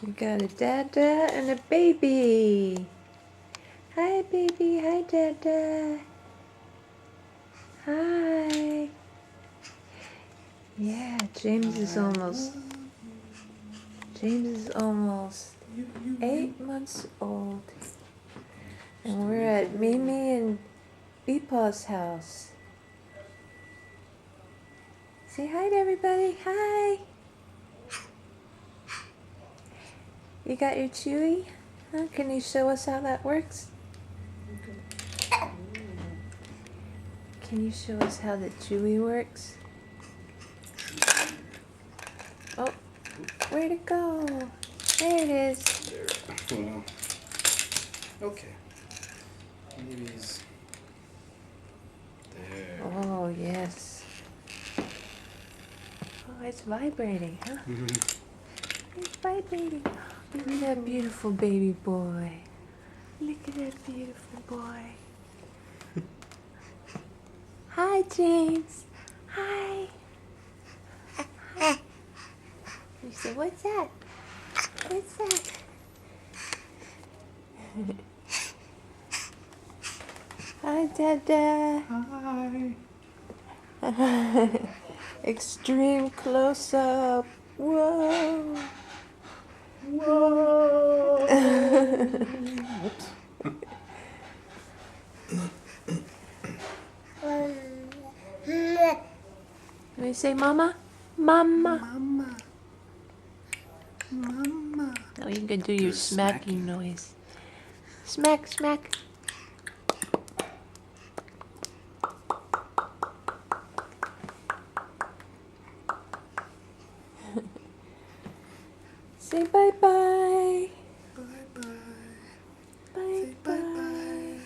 We got a dada and a baby. Hi, baby. Hi, dada. Hi. Yeah, James is almost 8 months old. And we're at Mimi and Beepaw's house. Say hi to everybody. Hi. You got your chewy? Huh? Can you show us how that works? Can you show us how the chewy works? Oh, where'd it go? There it is. There. Well, okay. Maybe he's there. Oh, yes. Oh, it's vibrating, huh? It's vibrating. Look at that beautiful baby boy. Look at that beautiful boy. Hi, James. Hi. You say, what's that? What's that? Hi, Dada. Hi. Extreme close-up. Whoa. Whoa. Whoops. Can we say mama? Mama. Mama. Mama. Now you can do your smacking noise. Smack, smack. Say bye-bye. Bye-bye. Bye-bye.